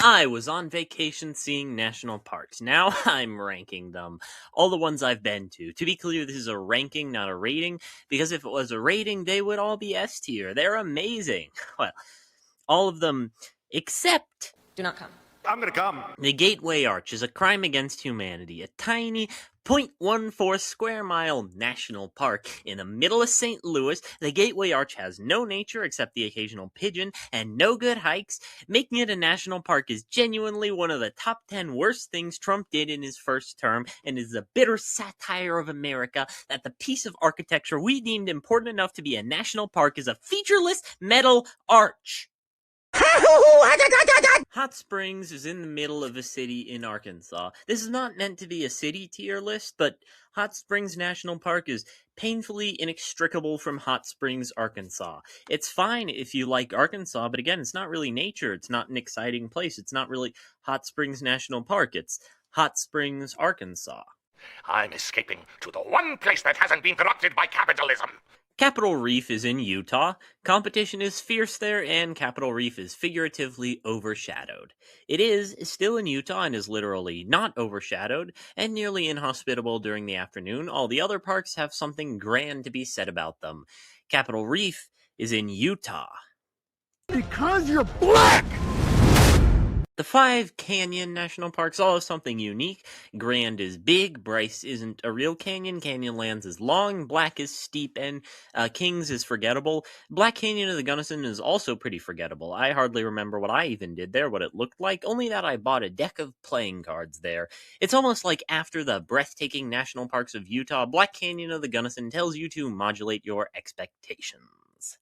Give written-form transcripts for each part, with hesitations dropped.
I was on vacation seeing national parks. Now I'm ranking them. All the ones I've been to. To be clear, this is a ranking, not a rating, because if it was a rating, they would all be S tier. They're amazing. Well, all of them except... Do not come. I'm gonna come. The Gateway Arch is a crime against humanity, a tiny 0.14 square mile national park in the middle of St. Louis. The Gateway Arch has no nature except the occasional pigeon and no good hikes. Making it a national park is genuinely one of the top 10 worst things Trump did in his first term, and is a bitter satire of America that the piece of architecture we deemed important enough to be a national park is a featureless metal arch. Hot Springs is in the middle of a city in Arkansas. This is not meant to be a city tier list, but Hot Springs National Park is painfully inextricable from Hot Springs, Arkansas. It's fine if you like Arkansas, but again, it's not really nature. It's not an exciting place. It's not really Hot Springs National Park. It's Hot Springs, Arkansas. I'm escaping to the one place that hasn't been corrupted by capitalism. Capitol Reef is in Utah. Competition is fierce there, and Capitol Reef is figuratively overshadowed. It is still in Utah and is literally not overshadowed, and nearly inhospitable during the afternoon. All the other parks have something grand to be said about them. Capitol Reef is in Utah. Because you're black! The 5 Canyon National Parks all have something unique. Grand is big, Bryce isn't a real canyon, Canyonlands is long, Black is steep, and Kings is forgettable. Black Canyon of the Gunnison is also pretty forgettable. I hardly remember what I even did there, what it looked like, only that I bought a deck of playing cards there. It's almost like after the breathtaking national parks of Utah, Black Canyon of the Gunnison tells you to modulate your expectations.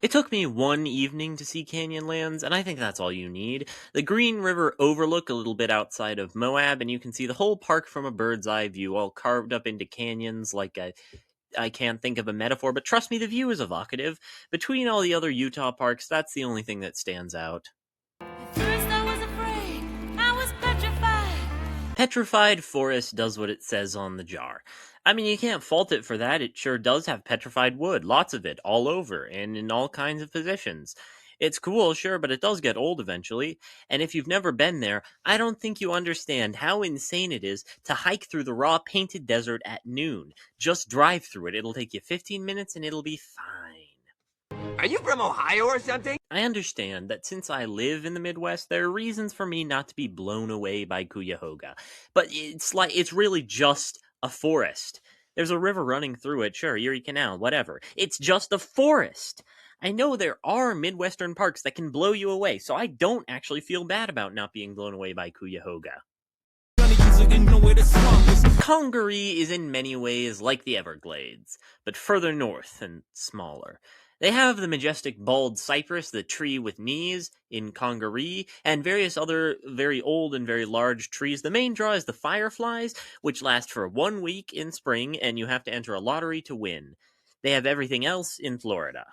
It took me one evening to see Canyonlands, and I think that's all you need. The Green River overlook a little bit outside of Moab, and you can see the whole park from a bird's eye view, all carved up into canyons like I can't think of a metaphor, but trust me, the view is evocative. Between all the other Utah parks, that's the only thing that stands out. At first I was afraid, I was petrified. Petrified Forest does what it says on the jar. I mean, you can't fault it for that. It sure does have petrified wood, lots of it, all over, and in all kinds of positions. It's cool, sure, but it does get old eventually, and if you've never been there, I don't think you understand how insane it is to hike through the raw painted desert at noon. Just drive through it. It'll take you 15 minutes and it'll be fine. Are you from Ohio or something? I understand that since I live in the Midwest, there are reasons for me not to be blown away by Cuyahoga, but it's really just a forest. There's a river running through it, sure, Erie Canal, whatever. It's just a forest. I know there are Midwestern parks that can blow you away, so I don't actually feel bad about not being blown away by Cuyahoga. Congaree is in many ways like the Everglades, but further north and smaller. They have the majestic bald cypress, the tree with knees, in Congaree, and various other very old and very large trees. The main draw is the fireflies, which last for 1 week in spring, and you have to enter a lottery to win. They have everything else in Florida.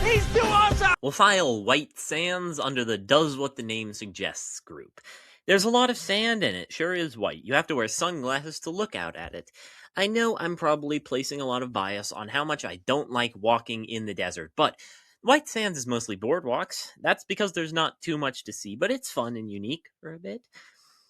He's too awesome! We'll file White Sands under the Does What the Name Suggests group. There's a lot of sand and it sure is white. You have to wear sunglasses to look out at it. I know I'm probably placing a lot of bias on how much I don't like walking in the desert, but White Sands is mostly boardwalks. That's because there's not too much to see, but it's fun and unique for a bit.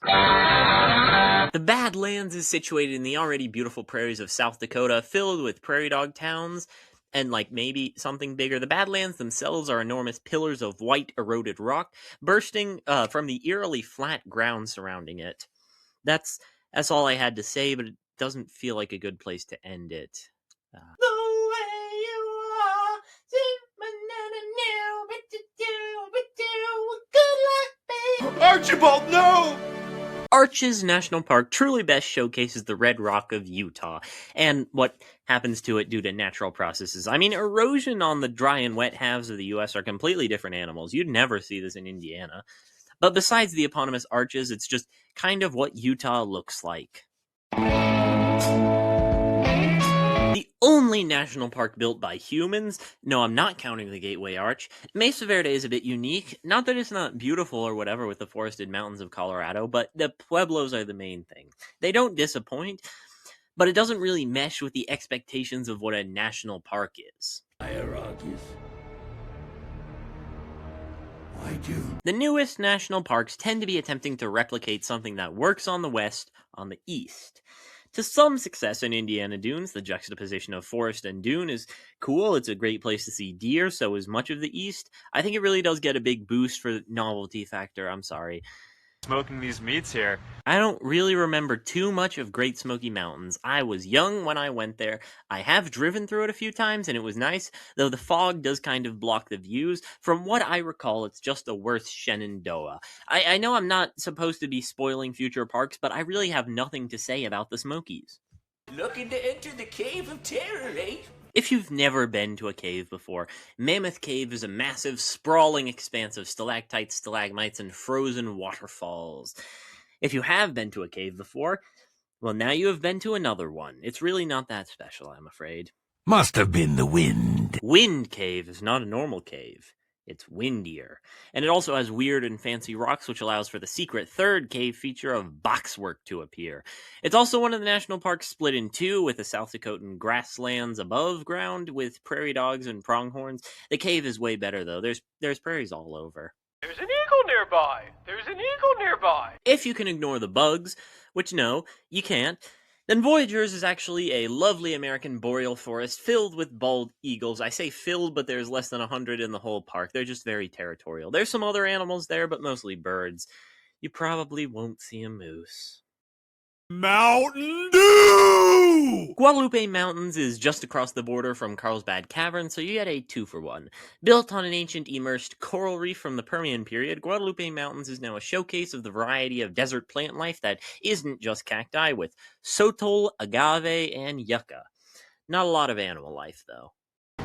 The Badlands is situated in the already beautiful prairies of South Dakota, filled with prairie dog towns, and like maybe something bigger. The Badlands themselves are enormous pillars of white eroded rock, bursting from the eerily flat ground surrounding it. That's all I had to say, but it doesn't feel like a good place to end it. The way you are, good luck, babe. Archibald, no! Arches National Park truly best showcases the red rock of Utah, and what happens to it due to natural processes. I mean, erosion on the dry and wet halves of the U.S. are completely different animals. You'd never see this in Indiana. But besides the eponymous arches, it's just kind of what Utah looks like. The only national park built by humans, no, I'm not counting the Gateway Arch, Mesa Verde is a bit unique. Not that it's not beautiful or whatever with the forested mountains of Colorado, but the pueblos are the main thing. They don't disappoint, but it doesn't really mesh with the expectations of what a national park is. Hierarchies. do. The newest national parks tend to be attempting to replicate something that works on the west on the east. To some success in Indiana Dunes, the juxtaposition of forest and dune is cool. It's a great place to see deer, so is much of the east. I think it really does get a big boost for the novelty factor. I'm sorry. Smoking these meats here. I don't really remember too much of Great Smoky Mountains. I was young when I went there. I have driven through it a few times, and it was nice, though the fog does kind of block the views. From what I recall, it's just a worse Shenandoah. I know I'm not supposed to be spoiling future parks, but I really have nothing to say about the Smokies. Looking to enter the Cave of Terror, eh? If you've never been to a cave before, Mammoth Cave is a massive, sprawling expanse of stalactites, stalagmites, and frozen waterfalls. If you have been to a cave before, well, now you have been to another one. It's really not that special, I'm afraid. Must have been the wind. Wind Cave is not a normal cave. It's windier. And it also has weird and fancy rocks, which allows for the secret third cave feature of boxwork to appear. It's also one of the national parks split in two, with the South Dakotan grasslands above ground with prairie dogs and pronghorns. The cave is way better, though. There's prairies all over. There's an eagle nearby! There's an eagle nearby! If you can ignore the bugs, which no, you can't, then Voyageurs is actually a lovely American boreal forest filled with bald eagles. I say filled, but there's less than 100 in the whole park. They're just very territorial. There's some other animals there, but mostly birds. You probably won't see a moose. Mountain Dew! Guadalupe Mountains is just across the border from Carlsbad Caverns, so you get a 2-for-1. Built on an ancient immersed coral reef from the Permian period, Guadalupe Mountains is now a showcase of the variety of desert plant life that isn't just cacti, with sotol, agave, and yucca. Not a lot of animal life, though.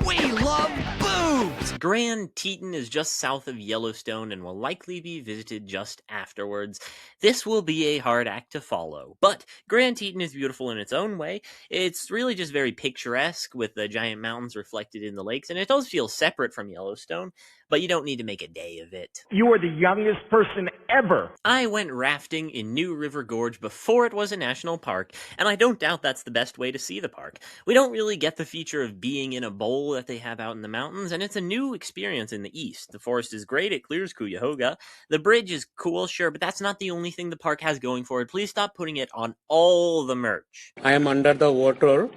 We love boobs! Grand Teton is just south of Yellowstone and will likely be visited just afterwards. This will be a hard act to follow, but Grand Teton is beautiful in its own way. It's really just very picturesque with the giant mountains reflected in the lakes, and it does feel separate from Yellowstone, but you don't need to make a day of it. You are the youngest person ever. I went rafting in New River Gorge before it was a national park, and I don't doubt that's the best way to see the park. We don't really get the feature of being in a bowl that they have out in the mountains, and it's a new experience in the east. The forest is great, it clears Cuyahoga. The bridge is cool, sure, but that's not the only thing the park has going for it. Please stop putting it on all the merch. I am under the water.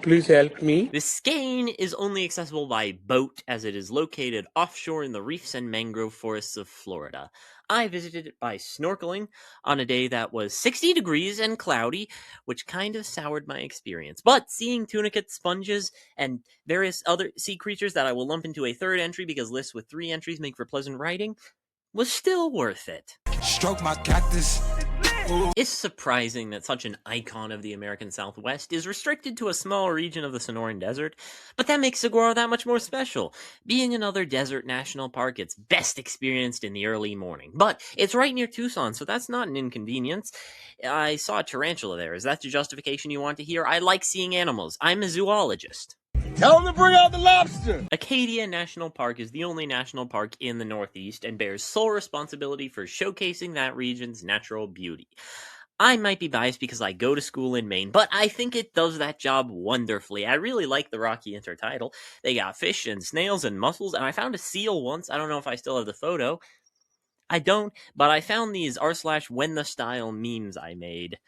Please help me. Biscayne is only accessible by boat, as it is located offshore in the reefs and mangrove forests of Florida. I visited it by snorkeling on a day that was 60 degrees and cloudy, which kind of soured my experience. But seeing tunicate sponges and various other sea creatures that I will lump into a third entry because lists with 3 entries make for pleasant writing was still worth it. Stroke my cactus. It's surprising that such an icon of the American Southwest is restricted to a small region of the Sonoran Desert, but that makes Saguaro that much more special. Being another desert national park, it's best experienced in the early morning. But it's right near Tucson, so that's not an inconvenience. I saw a tarantula there. Is that the justification you want to hear? I like seeing animals. I'm a zoologist. Tell them to bring out the lobster! Acadia National Park is the only national park in the Northeast and bears sole responsibility for showcasing that region's natural beauty. I might be biased because I go to school in Maine, but I think it does that job wonderfully. I really like the Rocky Intertidal. They got fish and snails and mussels, and I found a seal once. I don't know if I still have the photo. I don't, but I found these r/when the style memes I made.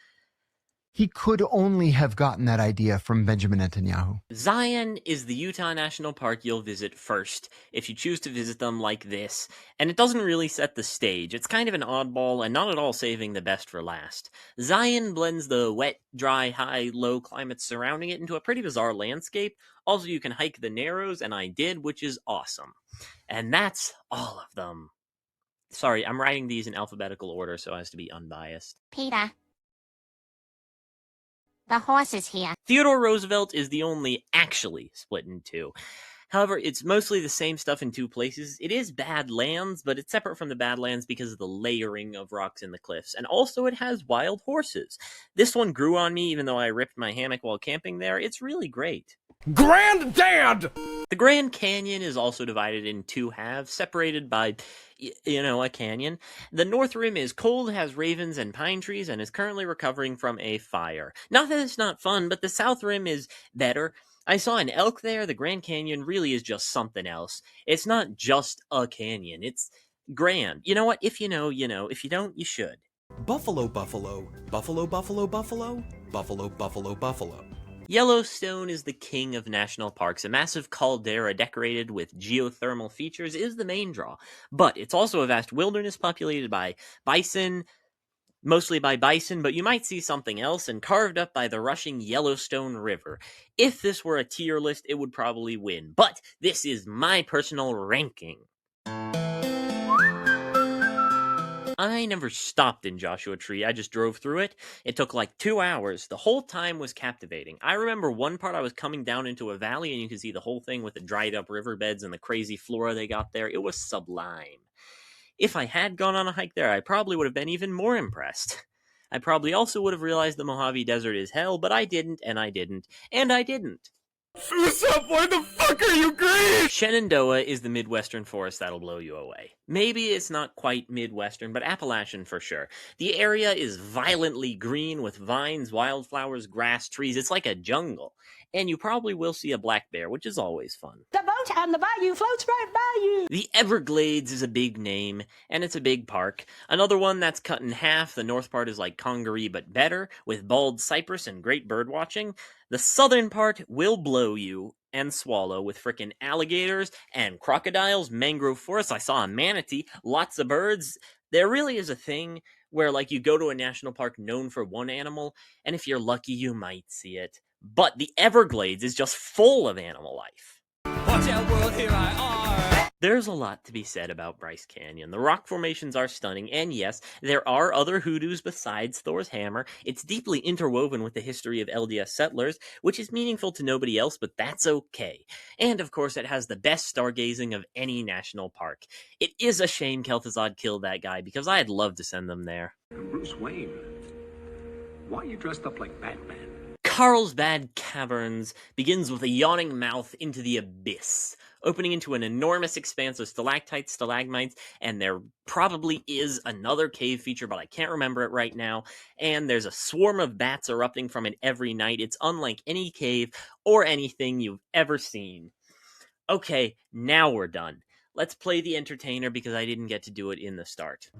He could only have gotten that idea from Benjamin Netanyahu. Zion is the Utah National Park you'll visit first, if you choose to visit them like this, and it doesn't really set the stage. It's kind of an oddball, and not at all saving the best for last. Zion blends the wet, dry, high, low climates surrounding it into a pretty bizarre landscape. Also, you can hike the Narrows, and I did, which is awesome. And that's all of them. Sorry, I'm writing these in alphabetical order so as to be unbiased. Peter. The horse is here. Theodore Roosevelt is the only actually split in two. However, it's mostly the same stuff in 2 places. It is Badlands, but it's separate from the Badlands because of the layering of rocks in the cliffs. And also it has wild horses. This one grew on me even though I ripped my hammock while camping there. It's really great. Granddad! The Grand Canyon is also divided in 2 halves, separated by, a canyon. The North Rim is cold, has ravens and pine trees, and is currently recovering from a fire. Not that it's not fun, but the South Rim is better. I saw an elk there. The Grand Canyon really is just something else. It's not just a canyon. Grand. You know what? If you know, you know. If you don't, you should. Buffalo, buffalo, buffalo, buffalo, buffalo, buffalo, buffalo, buffalo. Yellowstone is the king of national parks. A massive caldera decorated with geothermal features is the main draw, but it's also a vast wilderness populated by bison, mostly by bison, but you might see something else, and carved up by the rushing Yellowstone River. If this were a tier list, it would probably win, but this is my personal ranking. I never stopped in Joshua Tree, I just drove through it. It took like 2 hours. The whole time was captivating. I remember one part I was coming down into a valley and you could see the whole thing with the dried up riverbeds and the crazy flora they got there. It was sublime. If I had gone on a hike there, I probably would have been even more impressed. I probably also would have realized the Mojave Desert is hell, but I didn't, and I didn't, and I didn't. What's up? Why the fuck are you green? Shenandoah is the Midwestern forest that'll blow you away. Maybe it's not quite Midwestern, but Appalachian for sure. The area is violently green with vines, wildflowers, grass, trees. It's like a jungle. And you probably will see a black bear, which is always fun. The boat on the bayou floats right by you. The Everglades is a big name, and it's a big park. Another one that's cut in half. The north part is like Congaree, but better, with bald cypress and great bird watching. The southern part will blow you and swallow with frickin' alligators and crocodiles, mangrove forests. I saw a manatee, lots of birds. There really is a thing where, like, you go to a national park known for one animal, and if you're lucky, you might see it. But the Everglades is just full of animal life. Watch out, world, here I are. There's a lot to be said about Bryce Canyon. The rock formations are stunning, and yes, there are other hoodoos besides Thor's Hammer. It's deeply interwoven with the history of LDS settlers, which is meaningful to nobody else, but that's okay. And of course, it has the best stargazing of any national park. It is a shame Kel'Thuzad killed that guy, because I'd love to send them there. Bruce Wayne, why are you dressed up like Batman? Carlsbad Caverns begins with a yawning mouth into the abyss, opening into an enormous expanse of stalactites, stalagmites, and there probably is another cave feature, but I can't remember it right now, and there's a swarm of bats erupting from it every night. It's unlike any cave or anything you've ever seen. Okay, now we're done. Let's play the entertainer because I didn't get to do it in the start.